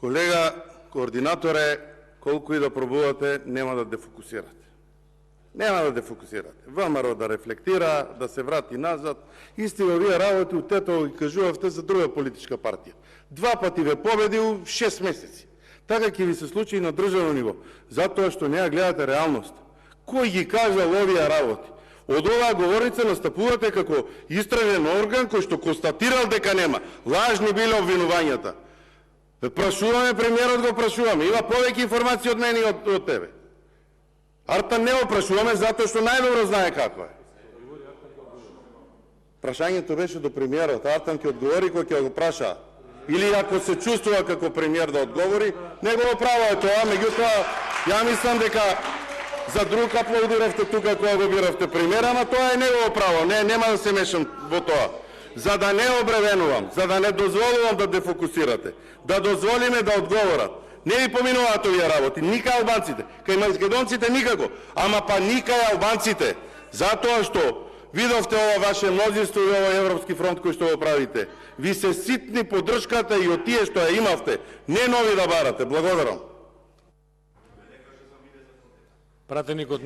Колега координаторе, колко и да пробувате, няма да дефокусирате. Няма да дефокусирате. ВМРО да рефлектира, да се врати назад. Истина, вие работи от тето ги кажувавте за друга политичка партия. 2 пъти ве победил в 6 месеци. Така ќе ви се случи и на државно ниво. Затоа што не ја гледате реалност. Кој ги кажа овие работи? Од оваа говорница настапувате како истражен орган кој што констатирал дека нема. Лажни биле обвинувањата. Прашуваме премиерот, го прашуваме. Има повеќе информации од мене и од тебе. Артан не го прашуваме затоа што најдобро знае како е. Прашањето беше до премиерот. Артан ќе одговори кој ќе го праша. Или ако се чувствува како премиер да одговори, негово право е тоа. Меѓутоа, ја мислам дека за друг аплодиравте тука кога го биравте премиер, ама тоа е негово право. Нема да се мешам во тоа. За да не обревенувам, за да не дозволувам да дефокусирате, да дозволиме да одговорат. Не ви поминуваат овие работи, ника албанците. Кај македонците никако, ама па ника албанците. Затоа што видовте ова ваше мнозинство и овој Европски фронт кој што го правите. Ви се ситни поддршката и од тие што ја имавте. Не нови да барате. Благодарам. Пратеник од